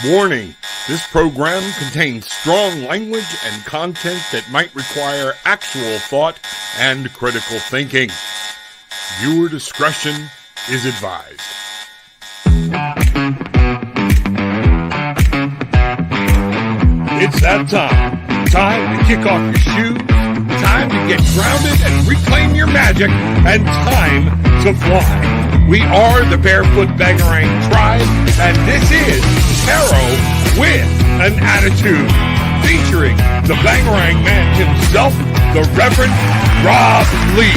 Warning, this program contains strong language and content that might require actual thought and critical thinking. Viewer discretion is advised. It's that time. Time to kick off your shoes, time to get grounded and reclaim your magic, and time to fly. We are the Barefoot Bangarang Tribe, and this is Tarot with an Attitude, featuring the Bangarang man himself, the Reverend Rob Lee.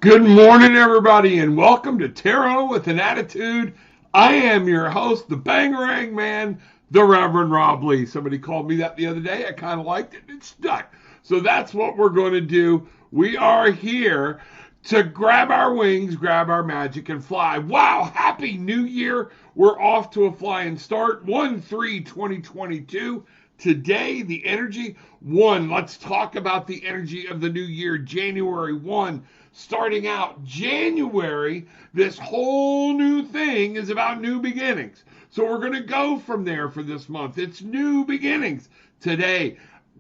Good morning, everybody, and welcome to Tarot with an Attitude. I am your host, the Bangarang man, the Reverend Rob Lee. Somebody called me that the other day. I kind of liked it. It stuck. So that's what we're going to do. We are here to grab our wings, grab our magic, and fly. Wow, Happy New Year. We're off to a flying start. 1/3/2022. Today, the energy. Let's talk about the energy of the new year, January 1. Starting out January, this whole new thing is about new beginnings. So we're going to go from there for this month. It's new beginnings. Today,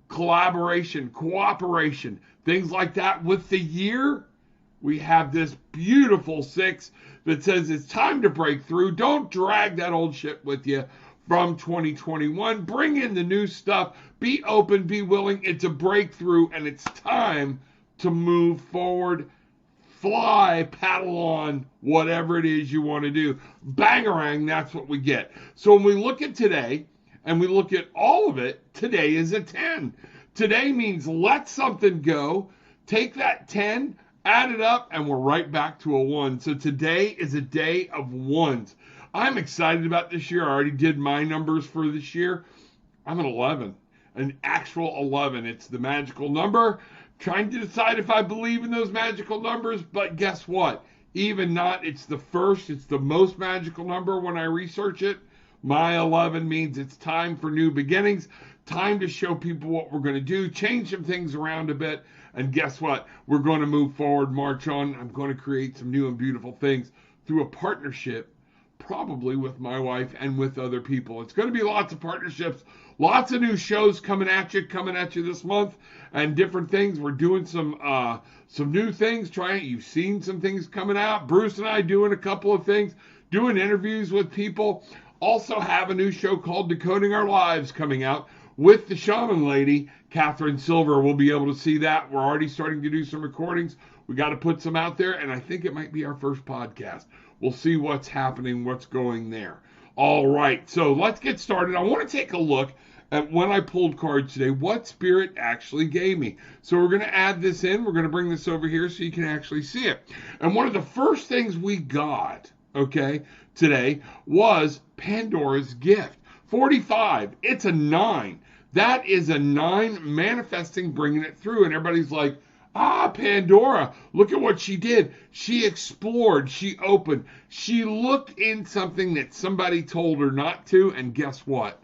collaboration, cooperation, things like that. With the year, we have this beautiful 6 that says it's time to break through. Don't drag that old shit with you from 2021. Bring in the new stuff. Be open, be willing. It's a breakthrough, and it's time to move forward. Fly, paddle on, whatever it is you want to do. Bangarang, that's what we get. So when we look at today, and we look at all of it, today is a 10. Today means let something go, take that 10, add it up, and we're right back to a 1. So today is a day of 1s. I'm excited about this year. I already did my numbers for this year. I'm an 11, an actual 11. It's the magical number. Trying to decide if I believe in those magical numbers, but guess what? Even not, it's the first, it's the most magical number when I research it. My 11 means it's time for new beginnings, time to show people what we're going to do, change some things around a bit, and guess what? We're going to move forward, march on. I'm going to create some new and beautiful things through a partnership, probably with my wife and with other people. It's going to be lots of partnerships, lots of new shows coming at you this month, and different things. We're doing some new things. You've seen some things coming out. Bruce and I doing a couple of things, doing interviews with people. Also have a new show called Decoding Our Lives coming out with the shaman lady, Catherine Silver. We'll be able to see that. We're already starting to do some recordings. We got to put some out there, and I think it might be our first podcast. We'll see what's happening, what's going there. All right, so let's get started. I want to take a look at when I pulled cards today, what Spirit actually gave me. So we're going to add this in. We're going to bring this over here so you can actually see it. And one of the first things we got, today was Pandora's gift. 45. It's a 9. That is a 9, manifesting, bringing it through. And everybody's like, Pandora, look at what she did. She explored, she opened, she looked in something that somebody told her not to, and guess what?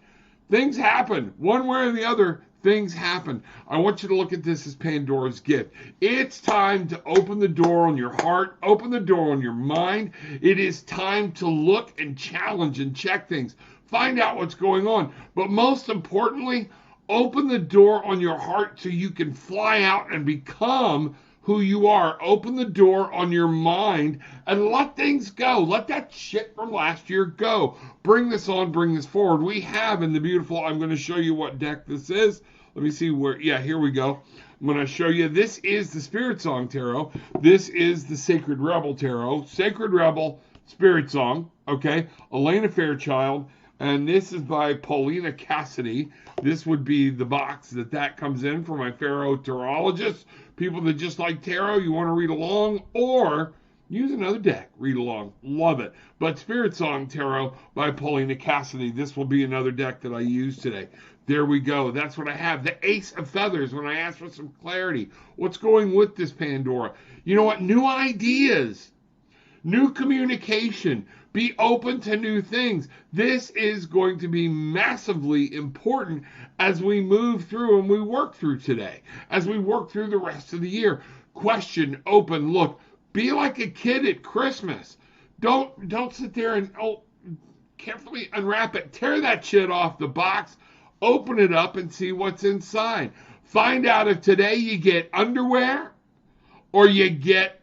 Things happen. One way or the other, things happen. I want you to look at this as Pandora's gift. It's time to open the door on your heart, open the door on your mind. It is time to look and challenge and check things. Find out what's going on. But most importantly, open the door on your heart so you can fly out and become who you are. Open the door on your mind and let things go. Let that shit from last year go. Bring this on, bring this forward. We have in the beautiful, I'm going to show you what deck this is. Let me see where, here we go. I'm going to show you, this is the Spirit Song Tarot. This is the Sacred Rebel Tarot. Sacred Rebel, Spirit Song, Elena Fairchild. And this is by Paulina Cassidy. This would be the box that comes in for my Pharaoh Tarologists. People that just like tarot, you want to read along, or use another deck, read along. Love it. But Spirit Song Tarot by Paulina Cassidy. This will be another deck that I use today. There we go. That's what I have. The Ace of Feathers when I asked for some clarity. What's going with this Pandora? You know what? New ideas. New communication. Be open to new things. This is going to be massively important as we move through and we work through today, as we work through the rest of the year. Question, open, look, Be like a kid at Christmas. Don't sit there and carefully unwrap it. Tear that shit off the box. Open it up and see what's inside. Find out if today you get underwear or you get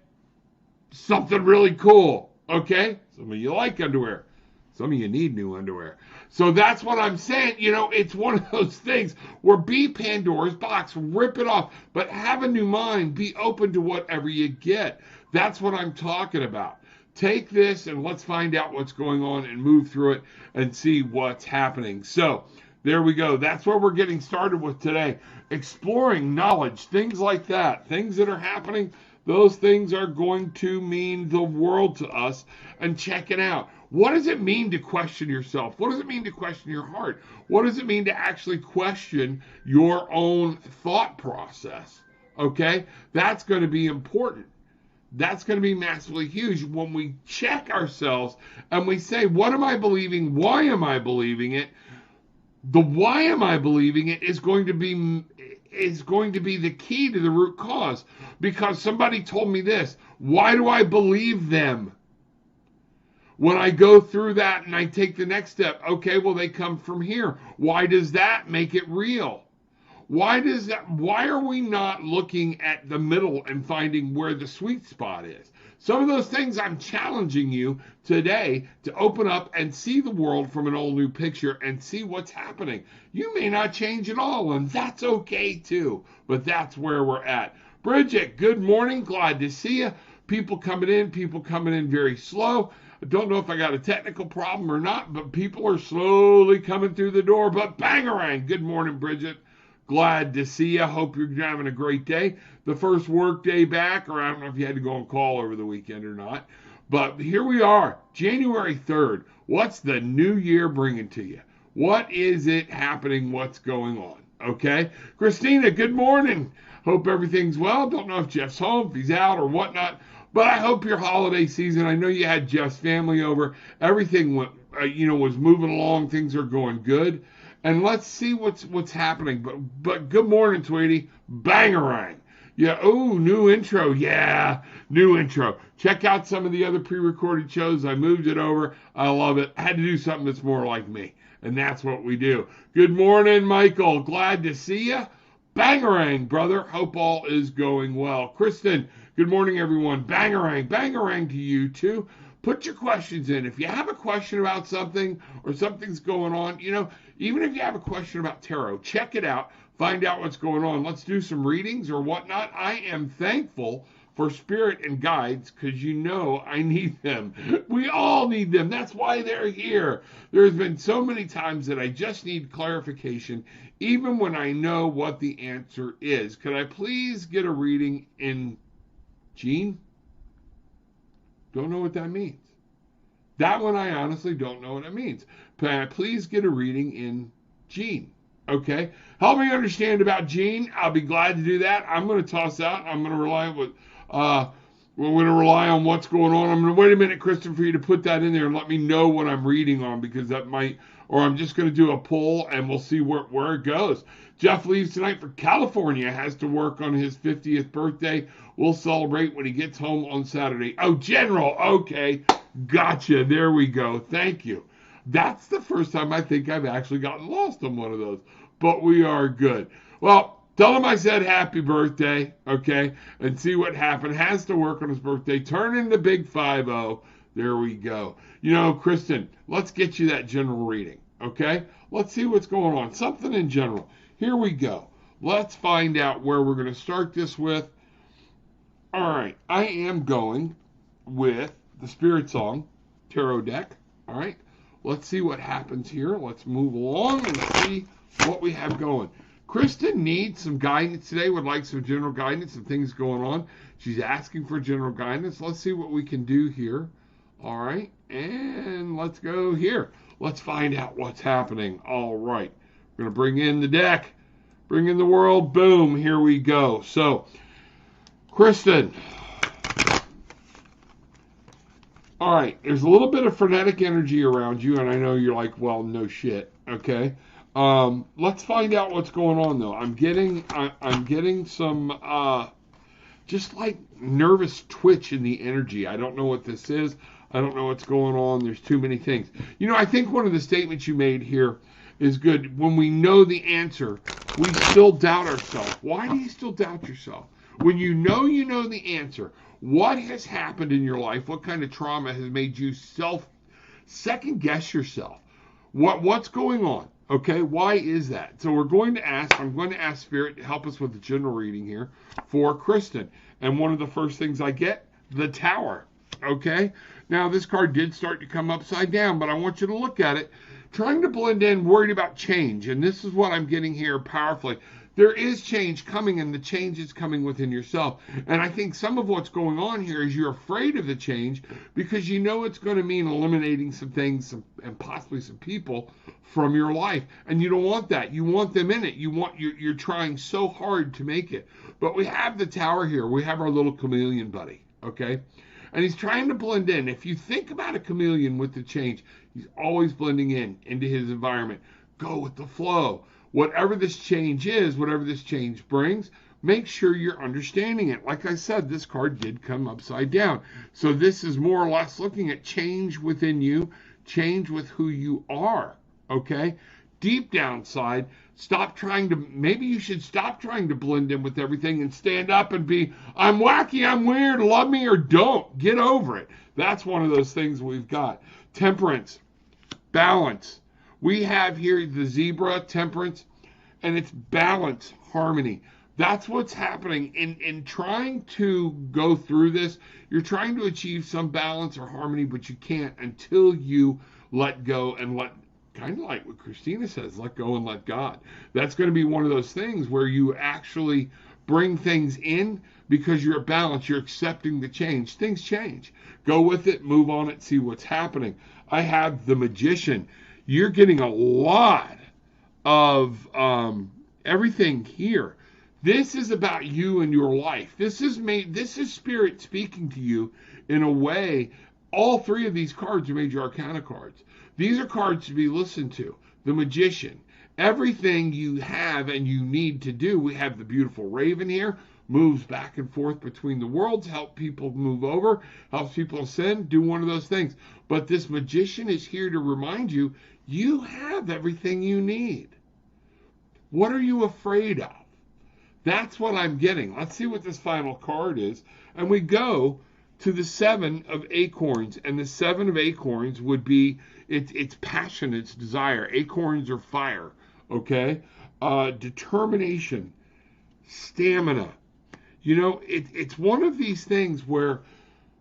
something really cool. Okay? Some of you like underwear. Some of you need new underwear. So that's what I'm saying. You know, it's one of those things where be Pandora's box, rip it off, but have a new mind. Be open to whatever you get. That's what I'm talking about. Take this and let's find out what's going on and move through it and see what's happening. So there we go. That's what we're getting started with today. Exploring knowledge, things like that, things that are happening. Those things are going to mean the world to us. And check it out. What does it mean to question yourself? What does it mean to question your heart? What does it mean to actually question your own thought process? Okay? That's going to be important. That's going to be massively huge when we check ourselves and we say, what am I believing? Why am I believing it? The why am I believing it is going to be the key to the root cause. Because somebody told me this. Why do I believe them? When I go through that and I take the next step, okay, well, they come from here. Why does that make it real? Why are we not looking at the middle and finding where the sweet spot is? Some of those things I'm challenging you today to open up and see the world from an all new picture and see what's happening. You may not change at all, and that's okay too, but that's where we're at. Bridget, good morning. Glad to see you. People coming in very slow. I don't know if I got a technical problem or not, but people are slowly coming through the door. But bangarang, good morning, Bridget. Glad to see you. Hope you're having a great day. The first work day back, or I don't know if you had to go on call over the weekend or not. But here we are, January 3rd. What's the new year bringing to you? What is it happening? What's going on? Okay? Christina, good morning. Hope everything's well. Don't know if Jeff's home, if he's out or whatnot. But I hope your holiday season, I know you had Jeff's family over. Everything went, was moving along. Things are going good. And let's see what's happening. But good morning, Tweety. Bangarang. Yeah, new intro. Yeah, new intro. Check out some of the other pre-recorded shows. I moved it over. I love it. I had to do something that's more like me. And that's what we do. Good morning, Michael. Glad to see you. Bangarang, brother. Hope all is going well. Kristen, good morning, everyone. Bangarang. Bangarang to you, too. Put your questions in. If you have a question about something or something's going on, even if you have a question about tarot, check it out. Find out what's going on. Let's do some readings or whatnot. I am thankful for spirit and guides because I need them. We all need them. That's why they're here. There's been so many times that I just need clarification, even when I know what the answer is. Could I please get a reading in Gene? Don't know what that means. That one I honestly don't know what it means. Can I please get a reading in Gene? Okay? Help me understand about Gene. I'll be glad to do that. I'm going to toss out. I'm going to rely on what's going on. I'm going to wait a minute, Kristen, for you to put that in there and let me know what I'm reading on, because that might, or I'm just going to do a poll and we'll see where it goes. Jeff leaves tonight for California, has to work on his 50th birthday. We'll celebrate when he gets home on Saturday. Oh, General. Okay. Gotcha. There we go. Thank you. That's the first time I think I've actually gotten lost on one of those. But we are good. Well, tell him I said happy birthday, okay? And see what happened. Has to work on his birthday. Turn in the big 5-0. There we go. Kristen, let's get you that general reading, okay? Let's see what's going on. Something in general. Here we go. Let's find out where we're going to start this with. All right. I am going with the Spirit Song Tarot deck. All right. Let's see what happens here. Let's move along and see what we have going. Kristen needs some guidance today, would like some general guidance and things going on. She's asking for general guidance. Let's see what we can do here. All right. And let's go here. Let's find out what's happening. All right. We're going to bring in the deck. Bring in the world. Boom. Here we go. So, Kristen. All right. There's a little bit of frenetic energy around you, and I know you're like, well, no shit. Okay. Let's find out what's going on, though. I'm getting some just like nervous twitch in the energy. I don't know what this is. I don't know what's going on. There's too many things. You know, I think one of the statements you made here is good. When we know the answer, we still doubt ourselves. Why do you still doubt yourself? When you know the answer, what has happened in your life? What kind of trauma has made you second guess yourself? What's going on? Okay, why is that? So I'm going to ask Spirit to help us with the general reading here for Kristen. And one of the first things I get, the Tower. Okay, now this card did start to come upside down, but I want you to look at it, trying to blend in, worried about change. And this is what I'm getting here powerfully. There is change coming, and the change is coming within yourself. And I think some of what's going on here is you're afraid of the change because you know it's going to mean eliminating some things and possibly some people from your life. And you don't want that. You want them in it. You're trying so hard to make it. But we have the Tower here. We have our little chameleon buddy, okay? And he's trying to blend in. If you think about a chameleon with the change, he's always blending into his environment. Go with the flow. Whatever this change is, whatever this change brings, make sure you're understanding it. Like I said, this card did come upside down. So this is more or less looking at change within you, change with who you are, okay? Deep downside, maybe you should stop trying to blend in with everything and stand up and be, I'm wacky, I'm weird, love me or don't. Get over it. That's one of those things we've got. Temperance, balance. We have here the zebra, temperance, and it's balance, harmony. That's what's happening. In trying to go through this, you're trying to achieve some balance or harmony, but you can't until you let go and kind of like what Christina says, let go and let God. That's going to be one of those things where you actually bring things in because you're at balance. You're accepting the change. Things change. Go with it, move on it, see what's happening. I have the Magician. You're getting a lot of everything here. This is about you and your life. This is Spirit speaking to you in a way. All three of these cards are major arcana cards. These are cards to be listened to. The Magician. Everything you have and you need to do. We have the beautiful Raven here. Moves back and forth between the worlds, help people move over, helps people ascend, do one of those things. But this Magician is here to remind you, you have everything you need. What are you afraid of? That's what I'm getting. Let's see what this final card is. And we go to the Seven of Acorns. And the Seven of Acorns would be, it's passion, it's desire. Acorns are fire, okay? Determination, stamina. You know, it's one of these things where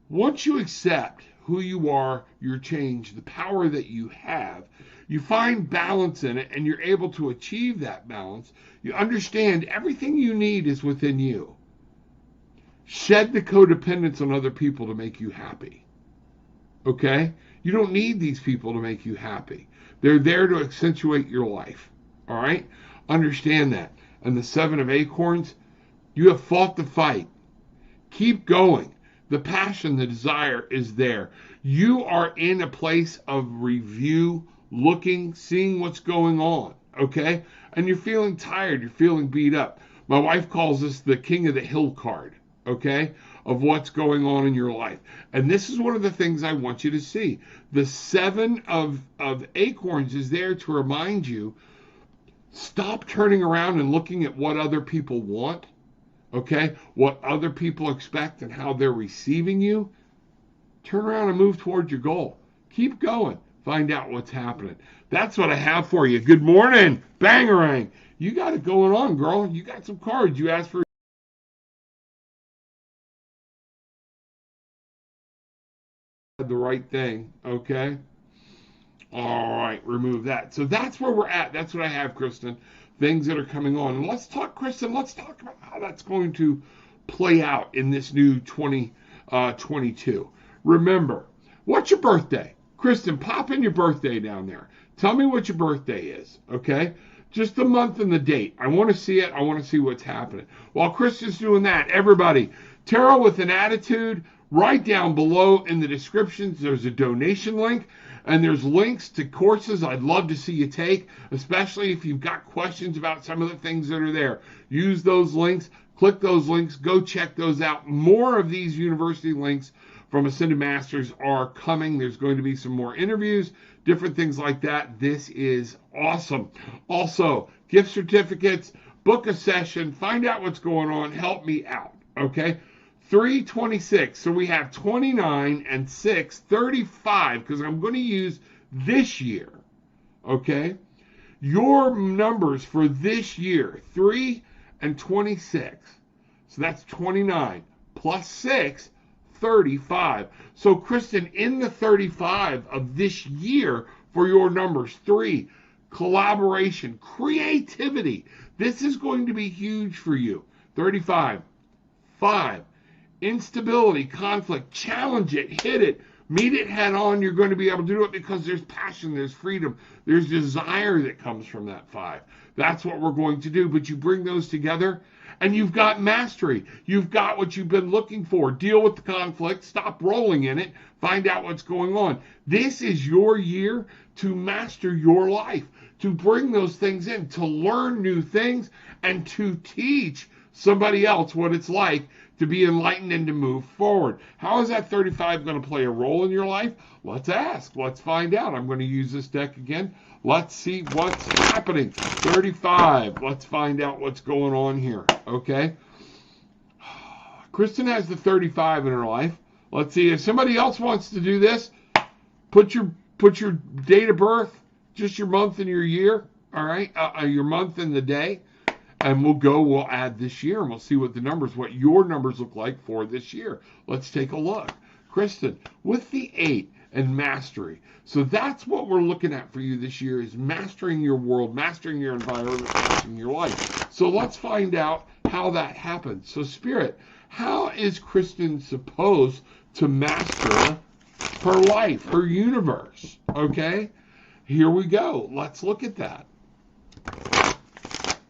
once you accept who you are, your change, the power that you have, you find balance in it and you're able to achieve that balance. You understand everything you need is within you. Shed the codependence on other people to make you happy. Okay? You don't need these people to make you happy. They're there to accentuate your life. All right? Understand that. And the Seven of Acorns, you have fought the fight. Keep going. The passion, the desire is there. You are in a place of review, looking, seeing what's going on, okay? And you're feeling tired, you're feeling beat up. My wife calls this the King of the Hill card, okay, of what's going on in your life. And this is one of the things I want you to see. The Seven of Acorns is there to remind you, stop turning around and looking at what other people want, okay, what other people expect and how they're receiving you. Turn around and move toward your goal. Keep going. Find out what's happening. That's what I have for you. Good morning, Bangarang. You got it going on, girl. You got some cards. You asked for the right thing, okay? All right, remove that. So that's where we're at. That's what I have, Kristen. Things that are coming on. And let's talk, Kristen, let's talk about how that's going to play out in this new 2022. Remember, what's your birthday? Kristen, pop in your birthday down there. Tell me what your birthday is, okay? Just the month and the date. I want to see it. I want to see what's happening. While Kristen's doing that, everybody, Tarot with an Attitude, right down below in the descriptions, there's a donation link, and there's links to courses I'd love to see you take, especially if you've got questions about some of the things that are there. Use those links. Click those links. Go check those out. More of these university links from Ascended Masters are coming. There's going to be some more interviews, different things like that. This is awesome. Also, gift certificates, book a session, find out what's going on, help me out, okay? 326, so we have 29 and 6, 35, because I'm going to use this year, okay? Your numbers for this year, 3 and 26, so that's 29, plus 6, 35. So, Kristen, in the 35 of this year for your numbers, 3, collaboration, creativity. This is going to be huge for you. 35, 5, instability, conflict, challenge it, hit it, meet it head on. You're going to be able to do it because there's passion, there's freedom, there's desire that comes from that 5. That's what we're going to do. But you bring those together, and you've got mastery. You've got what you've been looking for. Deal with the conflict. Stop rolling in it. Find out what's going on. This is your year to master your life, to bring those things in, to learn new things, and to teach somebody else what it's like to be enlightened and to move forward. How is that 35 going to play a role in your life? Let's ask. Let's find out. I'm going to use this deck again. Let's see what's happening. 35. Let's find out what's going on here. Okay. Kristen has the 35 in her life. Let's see if somebody else wants to do this. Put your date of birth, just your month and your year. All right. Your month and the day. And we'll add this year, and we'll see what your numbers look like for this year. Let's take a look. Kristen, with the 8 and mastery. So that's what we're looking at for you this year, is mastering your world, mastering your environment, mastering your life. So let's find out how that happens. So Spirit, how is Kristen supposed to master her life, her universe? Okay, here we go. Let's look at that.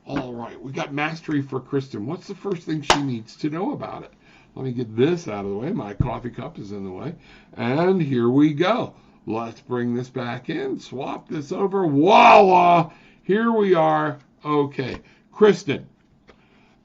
All right, we got mastery for Kristen. What's the first thing she needs to know about it? Let me get this out of the way. My coffee cup is in the way. And here we go. Let's bring this back in. Swap this over. Voila! Here we are. Okay. Kristen,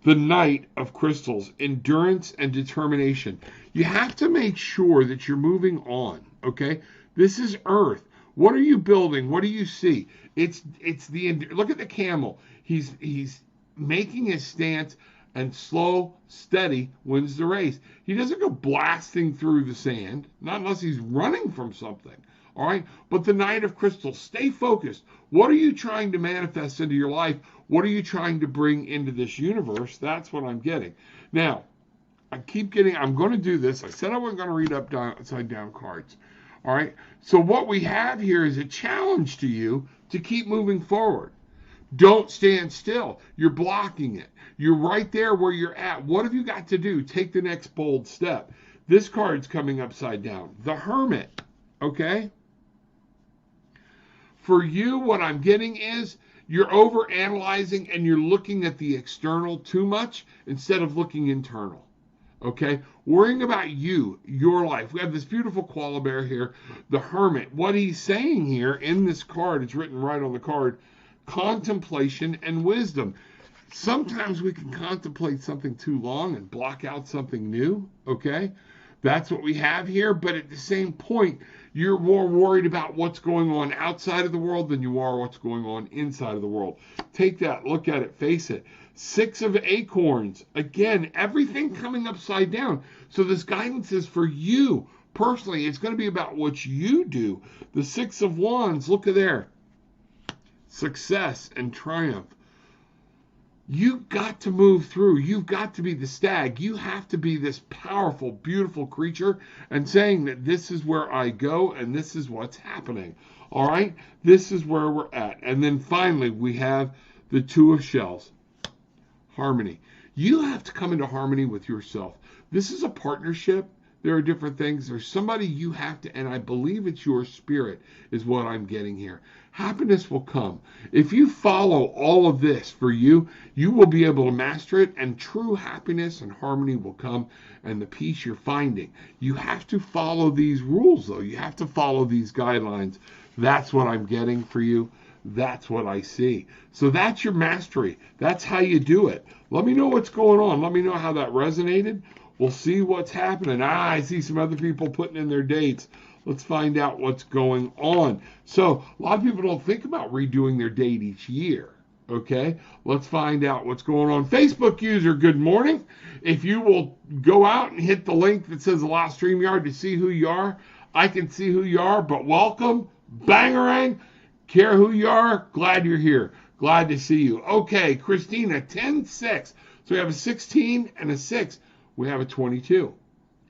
the Knight of Crystals, endurance and determination. You have to make sure that you're moving on, okay? This is Earth. What are you building? What do you see? Look at the camel. He's making his stance, and slow, steady wins the race. He doesn't go blasting through the sand, not unless he's running from something. All right? But the Knight of Crystals, stay focused. What are you trying to manifest into your life? What are you trying to bring into this universe? That's what I'm getting. Now, I'm going to do this. I said I wasn't going to read upside down cards. All right? So what we have here is a challenge to you to keep moving forward. Don't stand still. You're blocking it. You're right there where you're at. What have you got to do? Take the next bold step. This card's coming upside down. The Hermit. Okay? For you, what I'm getting is you're over-analyzing and you're looking at the external too much instead of looking internal. Okay? Worrying about you, your life. We have this beautiful koala bear here, the Hermit. What he's saying here in this card, it's written right on the card, contemplation and wisdom. Sometimes we can contemplate something too long and block out something new, okay? That's what we have here, but at the same point, you're more worried about what's going on outside of the world than you are what's going on inside of the world. Take that, look at it, face it. 6 of acorns. Again, everything coming upside down. So this guidance is for you personally. It's going to be about what you do. The 6 of wands, look at there. Success and triumph. You've got to move through. You've got to be the stag. You have to be this powerful, beautiful creature and saying that this is where I go and this is what's happening. All right? This is where we're at. And then finally, we have the 2 of shells. Harmony. You have to come into harmony with yourself. This is a partnership. There are different things. There's somebody you have to, and I believe it's your spirit is what I'm getting here. Happiness will come. If you follow all of this for you, you will be able to master it, and true happiness and harmony will come, and the peace you're finding. You have to follow these rules, though. You have to follow these guidelines. That's what I'm getting for you. That's what I see. So that's your mastery. That's how you do it. Let me know what's going on. Let me know how that resonated. We'll see what's happening. I see some other people putting in their dates. Let's find out what's going on. So a lot of people don't think about redoing their date each year. Okay, let's find out what's going on. Facebook user, good morning. If you will go out and hit the link that says Allow StreamYard to see who you are, I can see who you are, but welcome, Bangarang. Care who you are, glad you're here. Glad to see you. Okay, Christina, 10-6. So we have a 16 and a 6. We have a 22.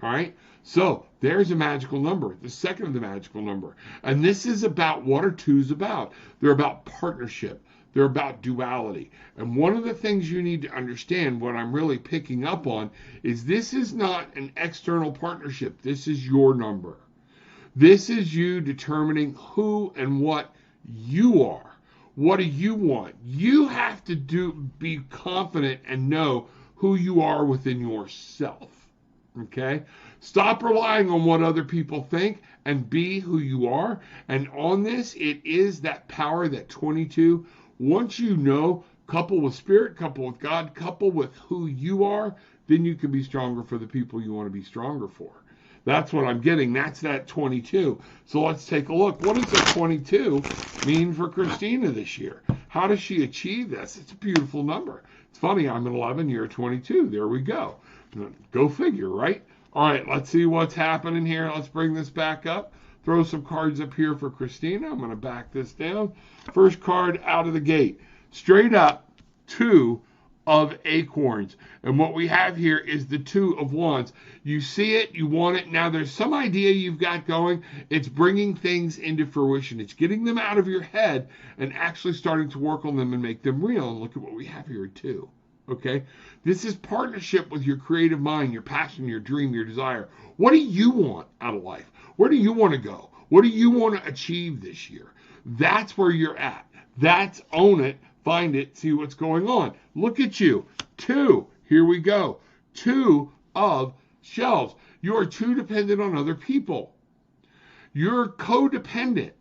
All right, so there's a magical number, the second of the magical number. And this is about what are twos about. They're about partnership. They're about duality. And one of the things you need to understand, what I'm really picking up on, is this is not an external partnership. This is your number. This is you determining who and what you are. What do you want? You have to be confident and know who you are within yourself. Okay? Stop relying on what other people think and be who you are. And on this, it is that power, that 22. Once you know, couple with spirit, couple with God, couple with who you are, then you can be stronger for the people you want to be stronger for. That's what I'm getting. That's that 22. So let's take a look. What does the 22 mean for Christina this year? How does she achieve this? It's a beautiful number. It's funny, I'm an 11, you're 22. There we go. Go figure, right? All right, let's see what's happening here. Let's bring this back up. Throw some cards up here for Christina. I'm going to back this down. First card out of the gate. Straight up, 2 of acorns. And what we have here is the 2 of wands. You see it, you want it. Now there's some idea you've got going. It's bringing things into fruition. It's getting them out of your head and actually starting to work on them and make them real. And look at what we have here too. Okay? This is partnership with your creative mind, your passion, your dream, your desire. What do you want out of life? Where do you want to go? What do you want to achieve this year? That's where you're at. That's own it, find it, see what's going on. Look at you. 2. Here we go. 2 of shells. You are too dependent on other people. You're codependent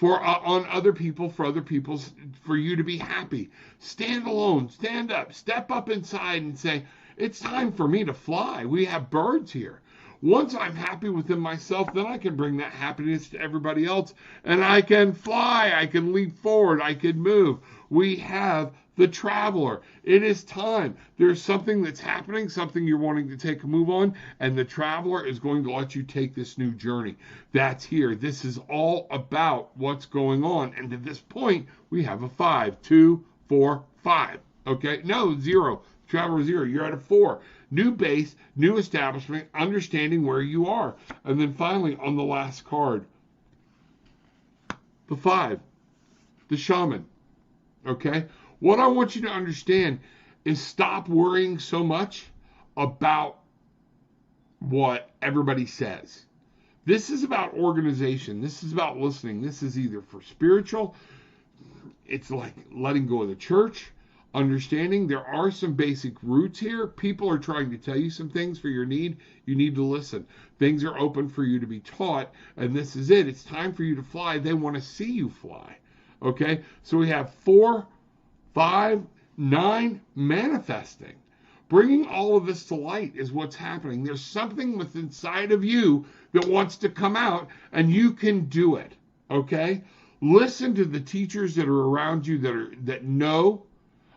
on other people, for you to be happy. Stand alone, stand up, step up inside and say, it's time for me to fly. We have birds here. Once I'm happy within myself, then I can bring that happiness to everybody else, and I can fly, I can leap forward, I can move. We have the traveler. It is time. There's something that's happening, something you're wanting to take a move on, and the traveler is going to let you take this new journey. That's here. This is all about what's going on. And to this point, we have a 5, 2, 4, 5. Okay? No, 0. Traveler 0. You're at a 4. New base, new establishment, understanding where you are. And then finally, on the last card, the 5, the shaman. Okay? What I want you to understand is stop worrying so much about what everybody says. This is about organization. This is about listening. This is either for spiritual, it's like letting go of the church, understanding there are some basic roots here. People are trying to tell you some things for your need. You need to listen. Things are open for you to be taught, and this is it. It's time for you to fly. They want to see you fly. Okay? So we have 4, 5, 9, manifesting. Bringing all of this to light is what's happening. There's something within inside of you that wants to come out, and you can do it. Okay? Listen to the teachers that are around you that know.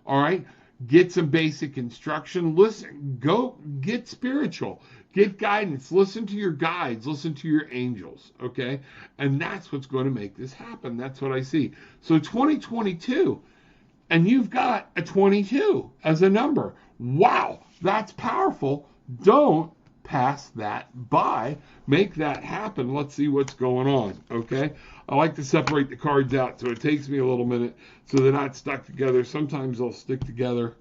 All right? Get some basic instruction. Listen. Go get spiritual. Get guidance. Listen to your guides. Listen to your angels. Okay? And that's what's going to make this happen. That's what I see. So 2022. And you've got a 22 as a number. Wow, that's powerful. Don't pass that by. Make that happen. Let's see what's going on, okay? I like to separate the cards out, so it takes me a little minute so they're not stuck together. Sometimes they'll stick together,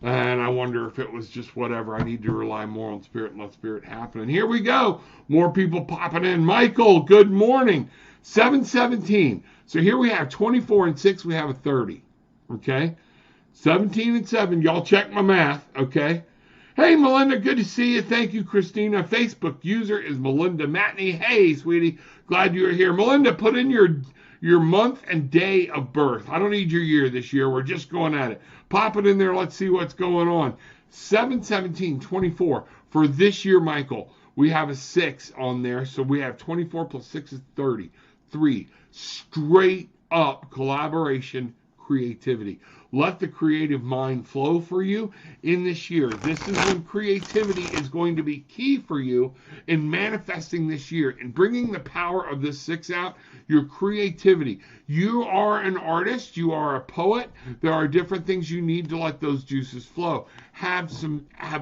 and I wonder if it was just whatever. I need to rely more on spirit and let spirit happen. And here we go. More people popping in. Michael, good morning. 717. So here we have 24 and 6. We have a 30. Okay, 17 and 7. Y'all check my math. Okay. Hey, Melinda, good to see you. Thank you, Christina. Facebook user is Melinda Matney. Hey, sweetie, glad you're here. Melinda, put in your your month and day of birth. I don't need your year this year. We're just going at it. Pop it in there. Let's see what's going on. 7/17/24 for this year, Michael. We have a 6 on there, so we have 24 plus 6 is 30. 3. Straight up collaboration, creativity. Let the creative mind flow for you in this year. This is when creativity is going to be key for you in manifesting this year and bringing the power of this 6 out, your creativity. You are an artist. You are a poet. There are different things you need to let those juices flow. Have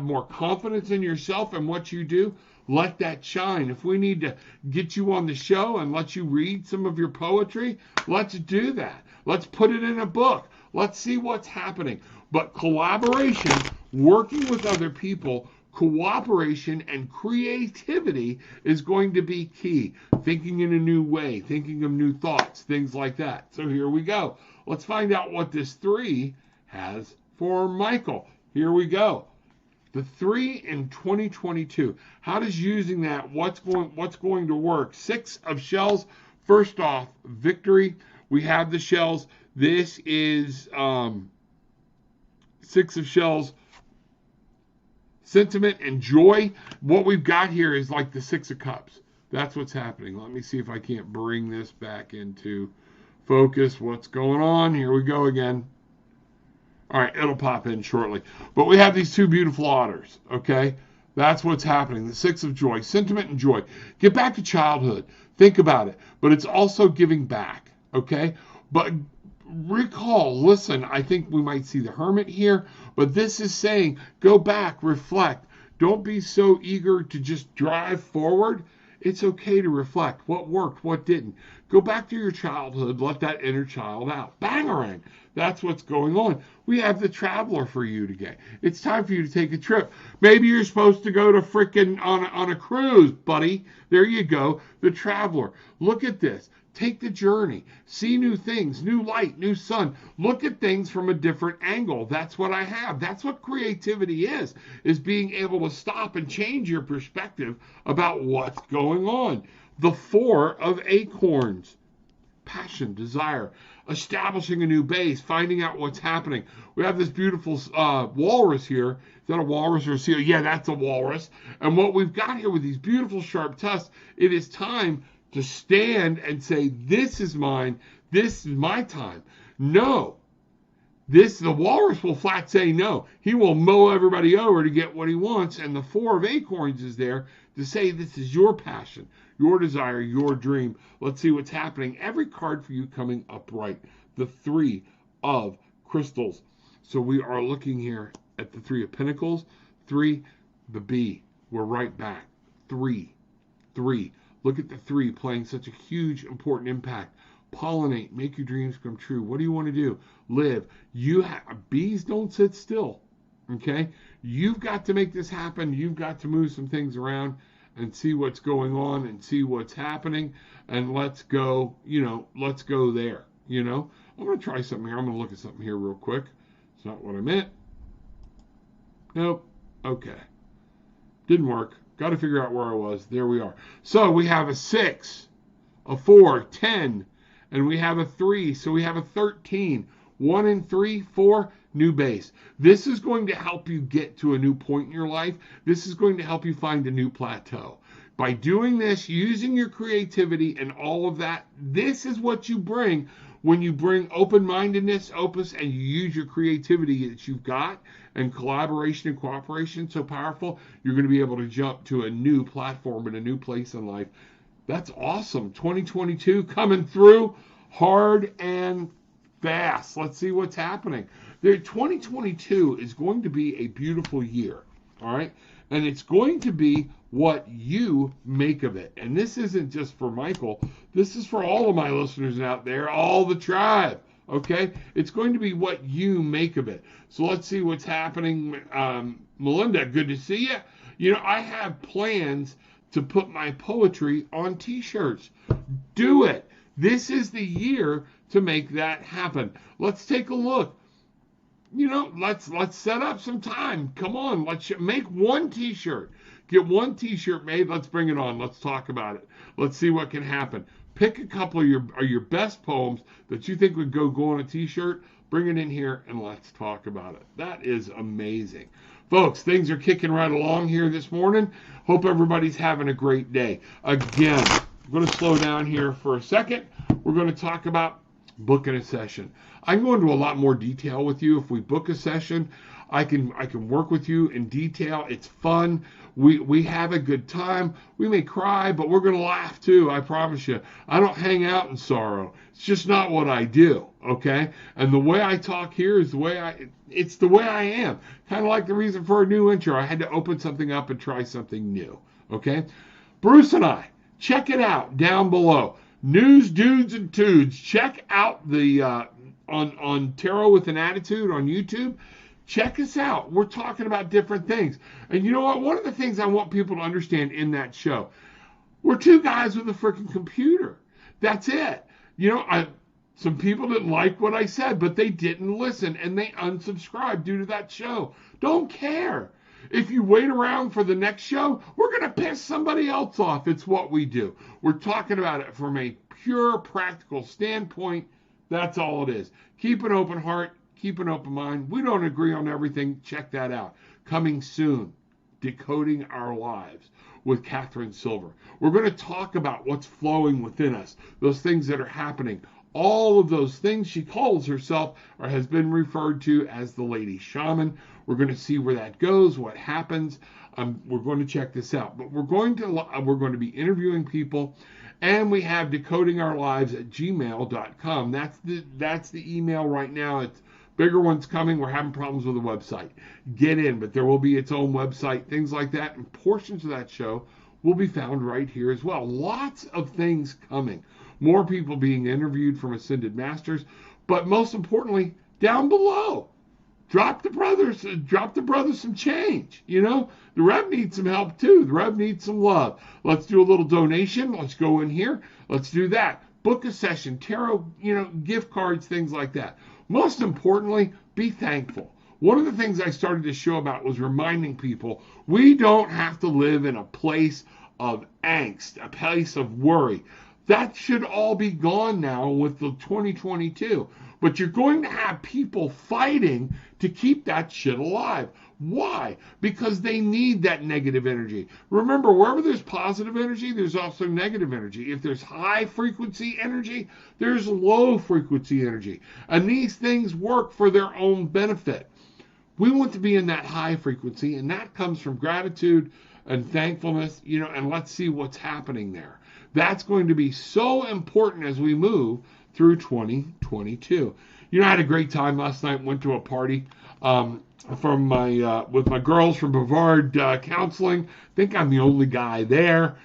more confidence in yourself and what you do. Let that shine. If we need to get you on the show and let you read some of your poetry, let's do that. Let's put it in a book. Let's see what's happening. But collaboration, working with other people, cooperation and creativity is going to be key. Thinking in a new way, thinking of new thoughts, things like that. So here we go. Let's find out what this 3 has for Michael. Here we go. The 3 in 2022. How does using that, what's going to work? 6 of shells. First off, victory. We have the shells. This is 6 of shells. Sentiment and joy. What we've got here is like the 6 of cups. That's what's happening. Let me see if I can't bring this back into focus. What's going on? Here we go again. All right, it'll pop in shortly. But we have these 2 beautiful otters, okay? That's what's happening. The 6 of joy, sentiment and joy. Get back to childhood. Think about it. But it's also giving back, okay? But recall, listen, I think we might see the hermit here, but this is saying go back, reflect. Don't be so eager to just drive forward. It's okay to reflect. What worked, what didn't. Go back to your childhood. Let that inner child out. Bangarang. That's what's going on. We have the traveler for you today. It's time for you to take a trip. Maybe you're supposed to go to frickin' on a cruise, buddy. There you go. The traveler. Look at this. Take the journey. See new things, new light, new sun. Look at things from a different angle. That's what I have. That's what creativity is being able to stop and change your perspective about what's going on. The 4 of acorns. Passion, desire, establishing a new base, finding out what's happening. We have this beautiful walrus here. Is that a walrus or a seal? Yeah, that's a walrus. And what we've got here with these beautiful sharp tusks, it is time to stand and say, this is mine, this is my time. No. The walrus will flat say no. He will mow everybody over to get what he wants, and the 4 of acorns is there to say this is your passion, your desire, your dream. Let's see what's happening. Every card for you coming upright. The 3 of crystals. So we are looking here at the 3 of pentacles. 3, the bee. We're right back. 3. Look at the 3 playing such a huge, important impact. Pollinate, make your dreams come true. What do you want to do? Live. Bees don't sit still. Okay? You've got to make this happen. You've got to move some things around and see what's going on and see what's happening. And let's go, let's go there. I'm going to try something here. I'm going to look at something here real quick. It's not what I meant. Nope. Okay. Didn't work. Got to figure out where I was. There we are. So we have a 6, a 4, 10, and we have a 3. So we have a 13. 1 and 3, 4, new base. This is going to help you get to a new point in your life. This is going to help you find a new plateau. By doing this, using your creativity and all of that, this is what you bring when you bring open-mindedness, opus, and you use your creativity that you've got, and collaboration and cooperation so powerful, you're going to be able to jump to a new platform and a new place in life. That's awesome. 2022 coming through hard and fast. Let's see what's happening. 2022 is going to be a beautiful year, all right? And it's going to be what you make of it. And this isn't just for Michael. This is for all of my listeners out there, all the tribe, okay? It's going to be what you make of it. So let's see what's happening. Melinda, good to see you. I have plans to put my poetry on T-shirts. Do it. This is the year to make that happen. Let's take a look. Let's set up some time. Come on, let's make one T-shirt. Get one T-shirt made. Let's bring it on. Let's talk about it. Let's see what can happen. Pick a couple of your best poems that you think would go on a t-shirt. Bring it in here and let's talk about it. That is amazing. Folks, things are kicking right along here this morning. Hope everybody's having a great day. Again, I'm going to slow down here for a second. We're going to talk about booking a session. I can go into a lot more detail with you. If we book a session, I can work with you in detail. It's fun. We have a good time. We may cry, but we're going to laugh too. I promise you. I don't hang out in sorrow. It's just not what I do. Okay. And the way I talk here is it's the way I am. Kind of like the reason for a new intro. I had to open something up and try something new. Okay. Bruce and I, check it out down below. News, Dudes, and Tudes. Check out the on Tarot with an Attitude on YouTube. Check us out. We're talking about different things. And you know what? One of the things I want people to understand in that show, we're two guys with a freaking computer. That's it. You know, some people didn't like what I said, but they didn't listen, and they unsubscribed due to that show. Don't care. If you wait around for the next show, we're going to piss somebody else off. It's what we do. We're talking about it from a pure practical standpoint. That's all it is. Keep an open heart. Keep an open mind. We don't agree on everything. Check that out. Coming soon, Decoding Our Lives with Catherine Silver. We're going to talk about what's flowing within us, those things that are happening. All of those things she calls herself or has been referred to as the Lady Shaman. We're going to see where that goes, what happens. We're going to check this out. But we're going to be interviewing people, and we have decodingourlives@gmail.com. That's the email right now. It's bigger one's coming. We're having problems with the website. Get in, but there will be its own website, things like that, and portions of that show will be found right here as well. Lots of things coming. More people being interviewed from Ascended Masters, but most importantly, down below, drop the brothers some change. You know, the Rev needs some help too. The Rev needs some love. Let's do a little donation. Let's go in here. Let's do that. Book a session, tarot, gift cards, things like that. Most importantly, be thankful. One of the things I started to show about was reminding people we don't have to live in a place of angst, a place of worry. That should all be gone now with the 2022. But you're going to have people fighting to keep that shit alive. Why? Because they need that negative energy. Remember, wherever there's positive energy, there's also negative energy. If there's high frequency energy, there's low frequency energy. And these things work for their own benefit. We want to be in that high frequency, and that comes from gratitude and thankfulness, and let's see what's happening there. That's going to be so important as we move through 2022. I had a great time last night. Went to a party from with my girls from Brevard Counseling. I think I'm the only guy there,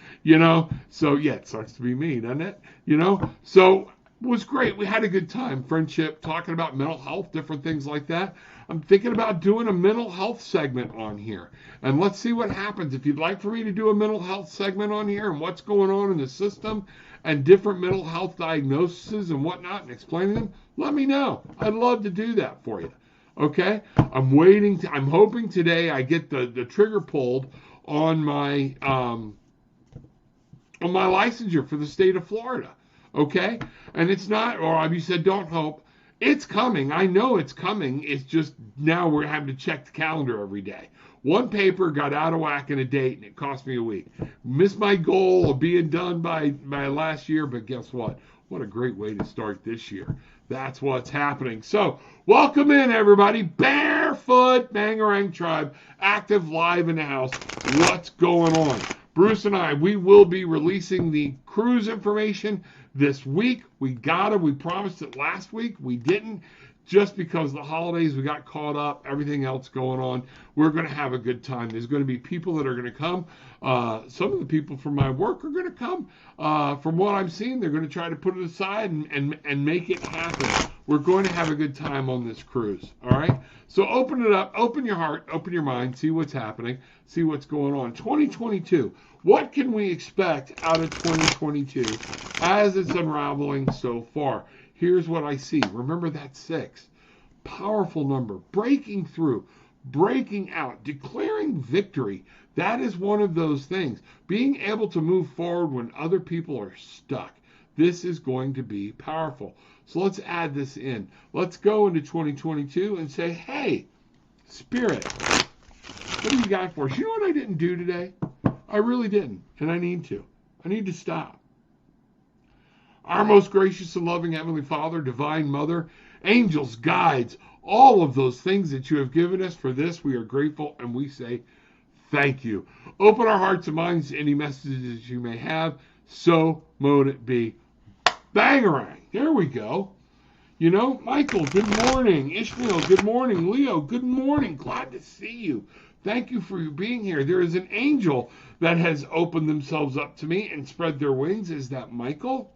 So yeah, it sucks to be me, doesn't it? So it was great. We had a good time, friendship, talking about mental health, different things like that. I'm thinking about doing a mental health segment on here. And let's see what happens. If you'd like for me to do a mental health segment on here and what's going on in the system and different mental health diagnoses and whatnot and explaining them, let me know. I'd love to do that for you. Okay? I'm hoping today I get the trigger pulled on my licensure for the state of Florida. Okay? And it's not, or you said don't hope. It's coming. I know it's coming. It's just now we're having to check the calendar every day. One paper got out of whack in a date, and it cost me a week. Missed my goal of being done by last year, but guess what? What a great way to start this year. That's what's happening. So, welcome in, everybody. Barefoot Bangarang Tribe, active live in the house. What's going on? Bruce and I, we will be releasing the cruise information this week. We promised it last week. We didn't, just because of the holidays, we got caught up, everything else going on. We're going to have a good time. There's going to be people that are going to come. Some of the people from my work are going to come. From what I'm seeing, they're going to try to put it aside and make it happen. We're going to have a good time on this cruise. All right? So open it up. Open your heart. Open your mind. See what's happening. See what's going on. 2022. What can we expect out of 2022 as it's unraveling so far? Here's what I see. Remember that 6. Powerful number. Breaking through. Breaking out. Declaring victory. That is one of those things. Being able to move forward when other people are stuck. This is going to be powerful. So let's add this in. Let's go into 2022 and say, hey, Spirit, what do you got for us? You know what I didn't do today? I really didn't, and I need to. I need to stop. Our most gracious and loving Heavenly Father, Divine Mother, angels, guides, all of those things that you have given us, for this we are grateful, and we say thank you. Open our hearts and minds to any messages you may have. So mote it be. Bangarang. There we go. You know, Michael, good morning. Ishmael, good morning. Leo, good morning. Glad to see you. Thank you for being here. There is an angel that has opened themselves up to me and spread their wings. Is that Michael?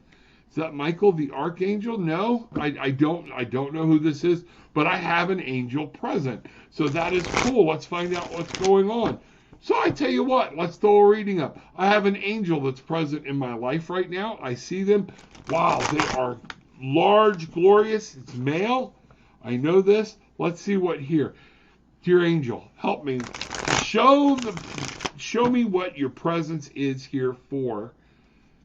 Is that Michael the Archangel? No, I don't know who this is, but I have an angel present. So that is cool. Let's find out what's going on. So I tell you what, let's throw a reading up. I have an angel that's present in my life right now. I see them. Wow, they are large, glorious. It's male. I know this. Let's see what here. Dear angel, help me. Show me what your presence is here for.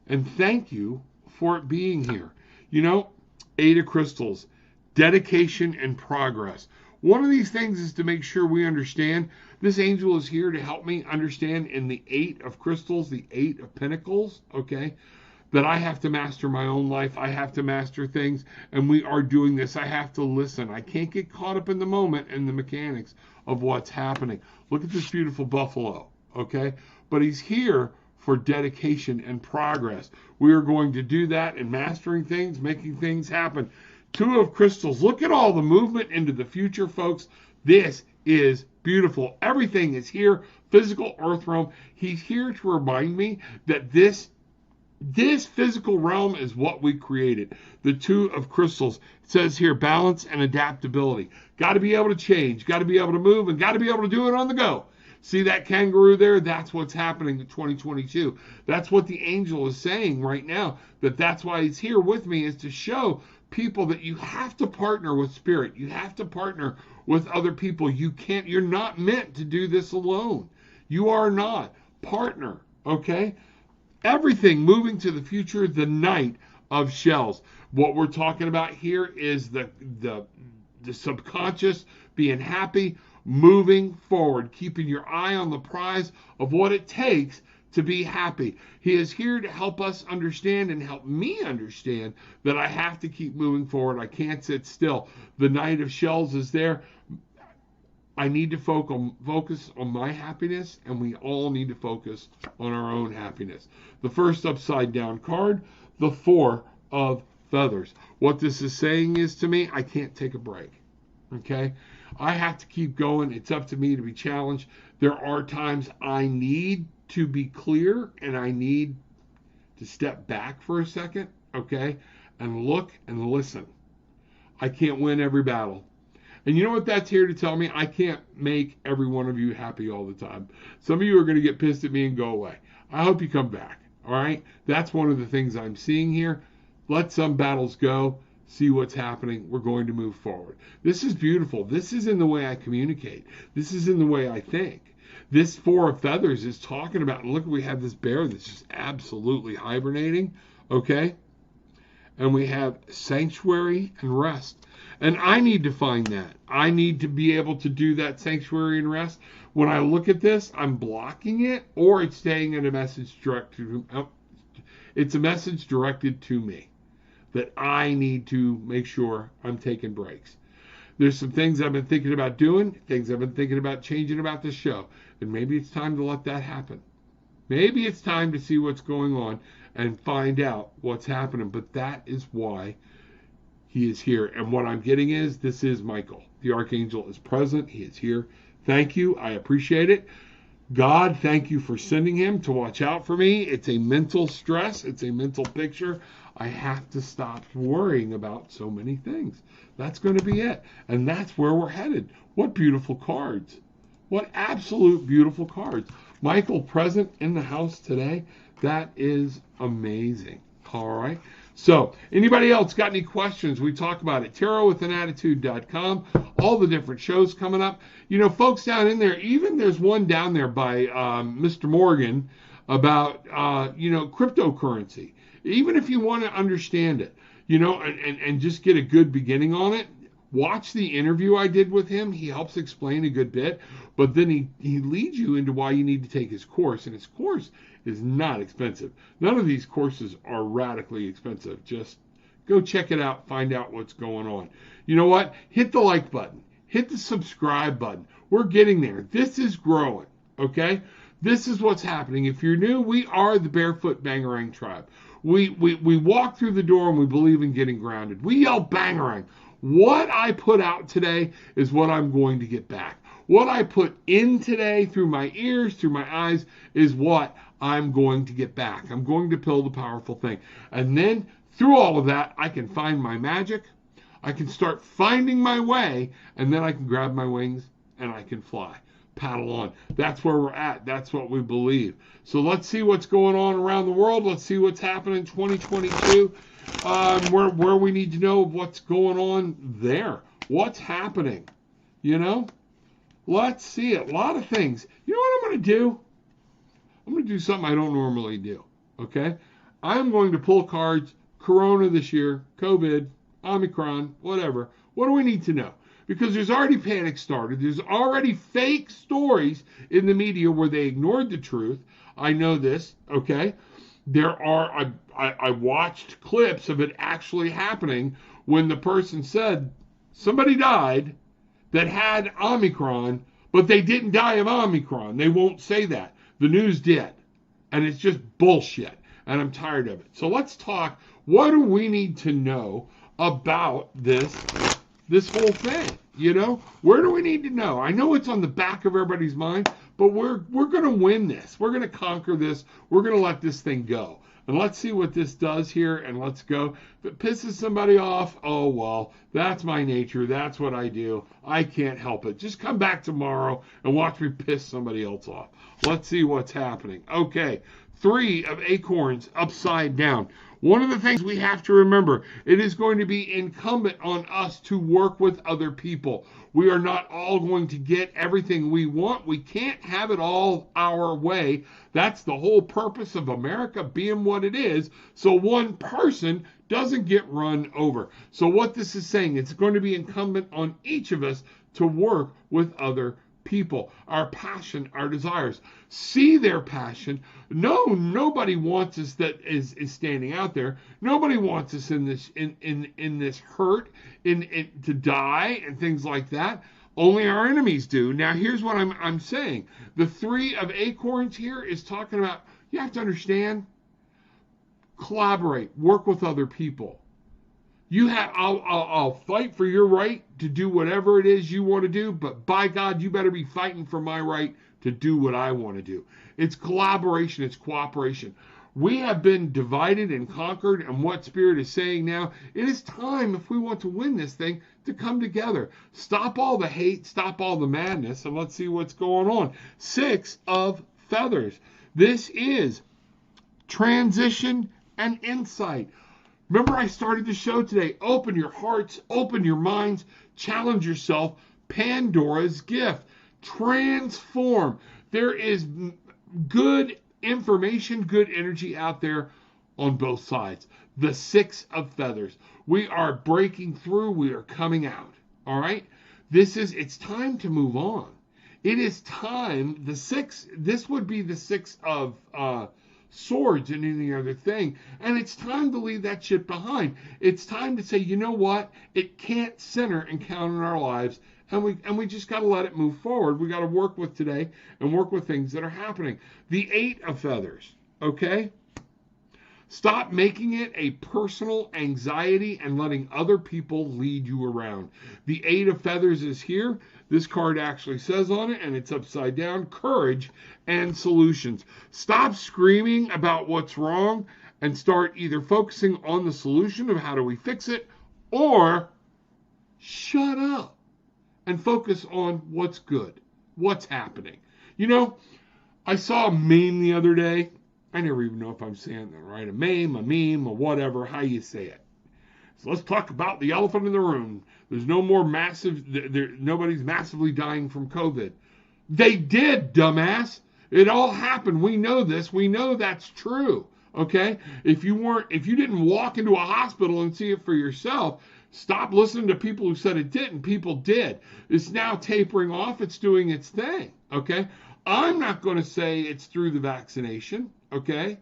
And thank you for it being here. You know, 8 of crystals, dedication and progress. One of these things is to make sure we understand this angel is here to help me understand in the 8 of crystals, the 8 of pentacles, okay, that I have to master my own life. I have to master things, and we are doing this. I have to listen. I can't get caught up in the moment and the mechanics of what's happening. Look at this beautiful buffalo, okay? But he's here for dedication and progress. We are going to do that in mastering things, making things happen. 2 of crystals. Look at all the movement into the future, folks. This is beautiful. Everything is here. Physical earth realm. He's here to remind me that this physical realm is what we created. The 2 of crystals. It says here, balance and adaptability. Got to be able to change. Got to be able to move, and got to be able to do it on the go. See that kangaroo there? That's what's happening in 2022. That's what the angel is saying right now. That's why he's here with me, is to show people that you have to partner with spirit. You have to partner with other people. You're not meant to do this alone. You are not. Partner, okay? Everything moving to the future, the Knight of Shells. What we're talking about here is the subconscious being happy, moving forward, keeping your eye on the prize of what it takes to be happy. He is here to help us understand and help me understand that I have to keep moving forward. I can't sit still. The Knight of Shells is there. I need to focus on my happiness, and we all need to focus on our own happiness. The first upside down card, the 4 of feathers. What this is saying is to me, I can't take a break. Okay? I have to keep going. It's up to me to be challenged. There are times I need to be clear, and I need to step back for a second, okay, and look and listen. I can't win every battle. And you know what that's here to tell me? I can't make every one of you happy all the time. Some of you are going to get pissed at me and go away. I hope you come back, all right? That's one of the things I'm seeing here. Let some battles go. See what's happening. We're going to move forward. This is beautiful. This is in the way I communicate. This is in the way I think. This 4 of feathers is talking about, and look, we have this bear that's just absolutely hibernating, okay? And we have sanctuary and rest. And I need to find that. I need to be able to do that sanctuary and rest. When I look at this, I'm blocking it, or it's staying in a message directed. It's a message directed to me that I need to make sure I'm taking breaks. There's some things I've been thinking about doing, things I've been thinking about changing about the show, and maybe it's time to let that happen. Maybe it's time to see what's going on and find out what's happening. But that is why he is here. And what I'm getting is, this is Michael. The Archangel is present. He is here. Thank you. I appreciate it. God, thank you for sending him to watch out for me. It's a mental stress. It's a mental picture. I have to stop worrying about so many things. That's going to be it. And that's where we're headed. What beautiful cards. What absolute beautiful cards. Michael present in the house today. That is amazing. All right. So, anybody else got any questions? We talk about it. TarotWithAnAttitude.com. All the different shows coming up. You know, folks down in there, even there's one down there by Mr. Morgan about, cryptocurrency. even if you want to understand it, and just get a good beginning on it, watch the interview I did with him. He helps explain a good bit, but then he leads you into why you need to take his course, and his course is not expensive. None of these courses are radically expensive. Just go check it out, find out what's going on. You know what? Hit the like button. Hit the subscribe button. We're getting there. This is growing, okay? This is what's happening. If you're new, we are the Barefoot Bangarang tribe. We walk through the door and we believe in getting grounded. We yell Bangarang. What I put out today is what I'm going to get back. What I put in today through my ears, through my eyes, is what I'm going to get back. I'm going to build a powerful thing. And then through all of that, I can find my magic. I can start finding my way, and then I can grab my wings and I can fly. Paddle on. That's where we're at. That's what we believe. So let's see what's going on around the world. Let's see what's happening in 2022. Where we need to know what's going on there. What's happening? Let's see it. A lot of things. You know what I'm going to do? I'm going to do something I don't normally do. Okay? I'm going to pull cards. Corona this year, COVID, Omicron, whatever. What do we need to know? Because there's already panic started. There's already fake stories in the media where they ignored the truth. I know this, okay? I watched clips of it actually happening when the person said somebody died that had Omicron, but they didn't die of Omicron. They won't say that. The news did. And it's just bullshit. And I'm tired of it. So let's talk. What do we need to know about this whole thing? Where do we need to know? I know it's on the back of everybody's mind, but we're going to win this. We're going to conquer this. We're going to let this thing go. And let's see what this does here, and let's go. If it pisses somebody off, oh, well, that's my nature. That's what I do. I can't help it. Just come back tomorrow and watch me piss somebody else off. Let's see what's happening. Okay, 3 of acorns upside down. One of the things we have to remember, it is going to be incumbent on us to work with other people. We are not all going to get everything we want. We can't have it all our way. That's the whole purpose of America being what it is, so one person doesn't get run over. So what this is saying, it's going to be incumbent on each of us to work with other people, our passion, our desires. See their passion. No, nobody wants us that is standing out there. Nobody wants us in this hurt, to die and things like that. Only our enemies do. Now here's what I'm saying. The 3 of acorns here is talking about, you have to understand, collaborate, work with other people. I'll fight for your right to do whatever it is you want to do, but by God, you better be fighting for my right to do what I want to do. It's collaboration, it's cooperation. We have been divided and conquered, and what Spirit is saying now, it is time, if we want to win this thing, to come together. Stop all the hate, stop all the madness, and let's see what's going on. 6 of feathers. This is transition and insight. Remember, I started the show today. Open your hearts, open your minds, challenge yourself. Pandora's gift. Transform. There is good information, good energy out there on both sides. The 6 of feathers. We are breaking through. We are coming out. All right? It's time to move on. It is time. This would be the 6 of swords and any other thing. And it's time to leave that shit behind. It's time to say, you know what? It can't center and count in our lives. And we just got to let it move forward. We got to work with today and work with things that are happening. The 8 of feathers. Okay? Stop making it a personal anxiety and letting other people lead you around. The 8 of feathers is here. This card actually says on it, and it's upside down, courage and solutions. Stop screaming about what's wrong and start either focusing on the solution of how do we fix it, or shut up and focus on what's good, what's happening. I saw a meme the other day. I never even know if I'm saying that right. A meme, or whatever, how you say it. So let's talk about the elephant in the room. There's no more nobody's massively dying from COVID. They did, dumbass. It all happened. We know this. We know that's true. Okay? If you didn't walk into a hospital and see it for yourself, stop listening to people who said it didn't. People did. It's now tapering off. It's doing its thing. Okay? I'm not going to say it's through the vaccination. Okay?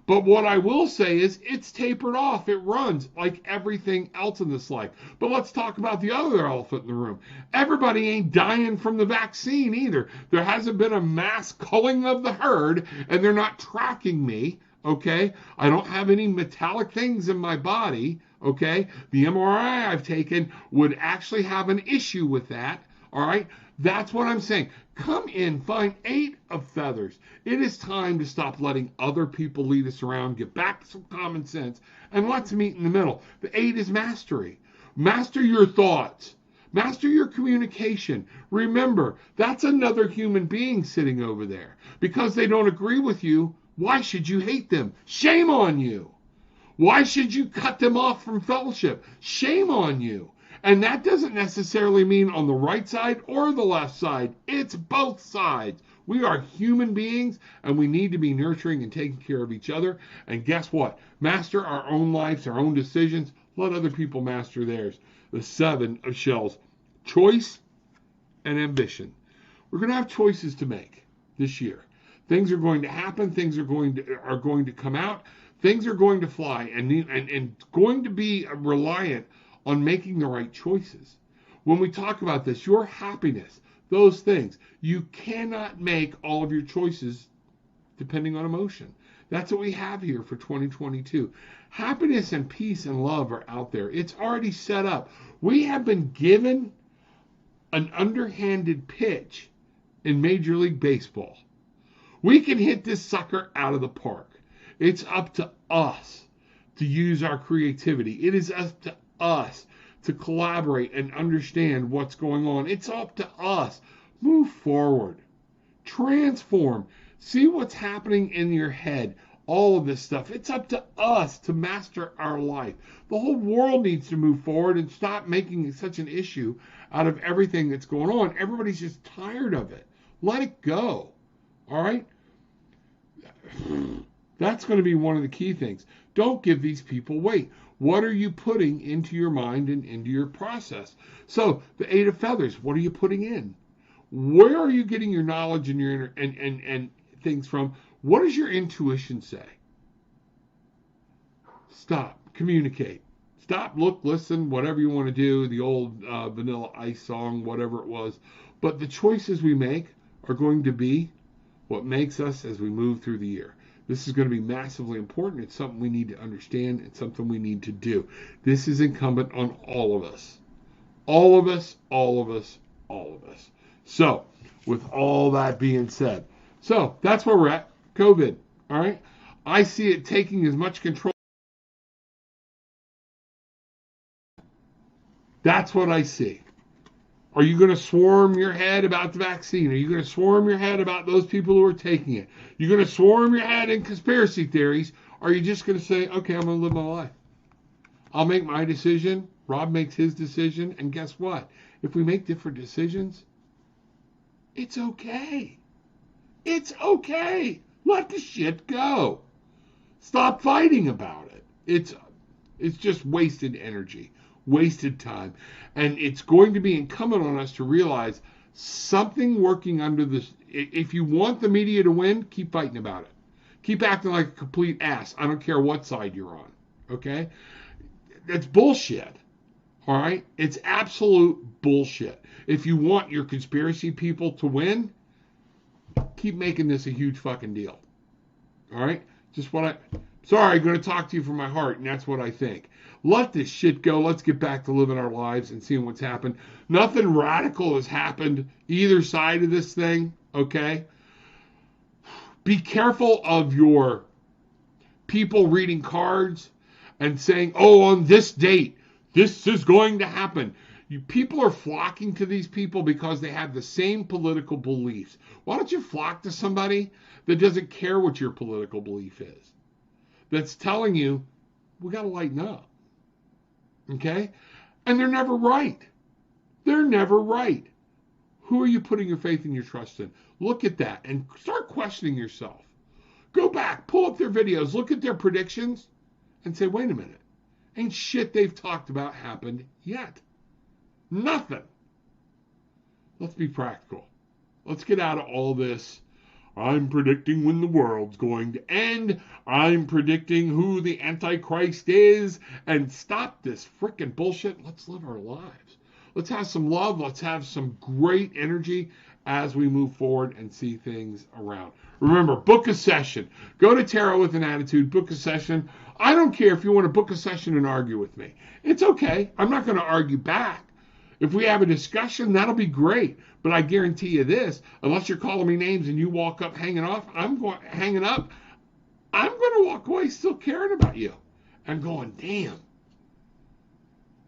But what I will say is it's tapered off. It runs like everything else in this life. But let's talk about the other elephant in the room. Everybody ain't dying from the vaccine either. There hasn't been a mass culling of the herd, and they're not tracking me. Okay? I don't have any metallic things in my body. Okay? The MRI I've taken would actually have an issue with that. All right? That's what I'm saying. Come in, find 8 of feathers. It is time to stop letting other people lead us around, get back to some common sense, and let's meet in the middle. The 8 is mastery. Master your thoughts. Master your communication. Remember, that's another human being sitting over there. Because they don't agree with you, why should you hate them? Shame on you. Why should you cut them off from fellowship? Shame on you. And that doesn't necessarily mean on the right side or the left side. It's both sides. We are human beings, and we need to be nurturing and taking care of each other. And guess what? Master our own lives, our own decisions. Let other people master theirs. The 7 of shells. Choice and ambition. We're going to have choices to make this year. Things are going to happen. Things are going to come out. Things are going to fly and going to be reliant on making the right choices. When we talk about this, your happiness, those things, you cannot make all of your choices depending on emotion. That's what we have here for 2022. Happiness and peace and love are out there. It's already set up. We have been given an underhanded pitch in Major League Baseball. We can hit this sucker out of the park. It's up to us to use our creativity. It is up to us to collaborate and understand what's going on. It's up to us. Move forward. Transform. See what's happening in your head. All of this stuff. It's up to us to master our life. The whole world needs to move forward and stop making such an issue out of everything that's going on. Everybody's just tired of it. Let it go. All right? That's going to be one of the key things. Don't give these people weight. What are you putting into your mind and into your process? So the 8 of feathers, what are you putting in? Where are you getting your knowledge and your and things from? What does your intuition say? Stop. Communicate. Stop, look, listen, whatever you want to do, the old Vanilla Ice song, whatever it was. But the choices we make are going to be what makes us as we move through the year. This is going to be massively important. It's something we need to understand. It's something we need to do. This is incumbent on all of us. All of us, all of us, all of us. So, with all that being said, so that's where we're at. COVID, all right? I see it taking as much control. That's what I see. Are you going to swarm your head about the vaccine? Are you going to swarm your head about those people who are taking it? You're going to swarm your head in conspiracy theories? Or are you just going to say, okay, I'm going to live my life. I'll make my decision. Rob makes his decision. And guess what? If we make different decisions, it's okay. It's okay. Let the shit go. Stop fighting about it. It's just wasted energy. Wasted time. And it's going to be incumbent on us to realize something working under this. If you want the media to win, keep fighting about it. Keep acting like a complete ass. I don't care what side you're on. Okay? That's bullshit. All right? It's absolute bullshit. If you want your conspiracy people to win, keep making this a huge fucking deal. All right? Sorry, I'm going to talk to you from my heart, and that's what I think. Let this shit go. Let's get back to living our lives and seeing what's happened. Nothing radical has happened either side of this thing, okay? Be careful of your people reading cards and saying, oh, on this date, this is going to happen. People are flocking to these people because they have the same political beliefs. Why don't you flock to somebody that doesn't care what your political belief is? That's telling you, we got to lighten up. Okay? And they're never right. They're never right. Who are you putting your faith and your trust in? Look at that and start questioning yourself. Go back, pull up their videos, look at their predictions, and say, wait a minute. Ain't shit they've talked about happened yet. Nothing. Let's be practical. Let's get out of all this. I'm predicting when the world's going to end. I'm predicting who the Antichrist is. And stop this freaking bullshit. Let's live our lives. Let's have some love. Let's have some great energy as we move forward and see things around. Remember, book a session. Go to Tarot with an Attitude, book a session. I don't care if you want to book a session and argue with me. It's okay. I'm not going to argue back. If we have a discussion, that'll be great. But I guarantee you this, unless you're calling me names and you walk up hanging up, I'm going to walk away still caring about you. I'm going, damn.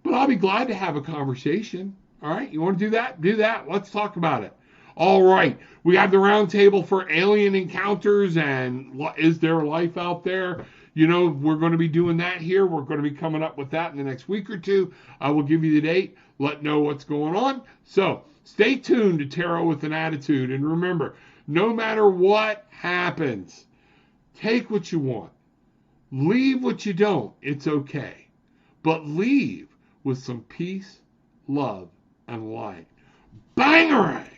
But I'll be glad to have a conversation. All right, you want to do that? Do that. Let's talk about it. All right, we have the round table for alien encounters and is there life out there? You know, we're going to be doing that here. We're going to be coming up with that in the next week or two. I will give you the date, know what's going on. So stay tuned to Tarot with an Attitude. And remember, no matter what happens, take what you want. Leave what you don't. It's okay. But leave with some peace, love, and light. Bangarang!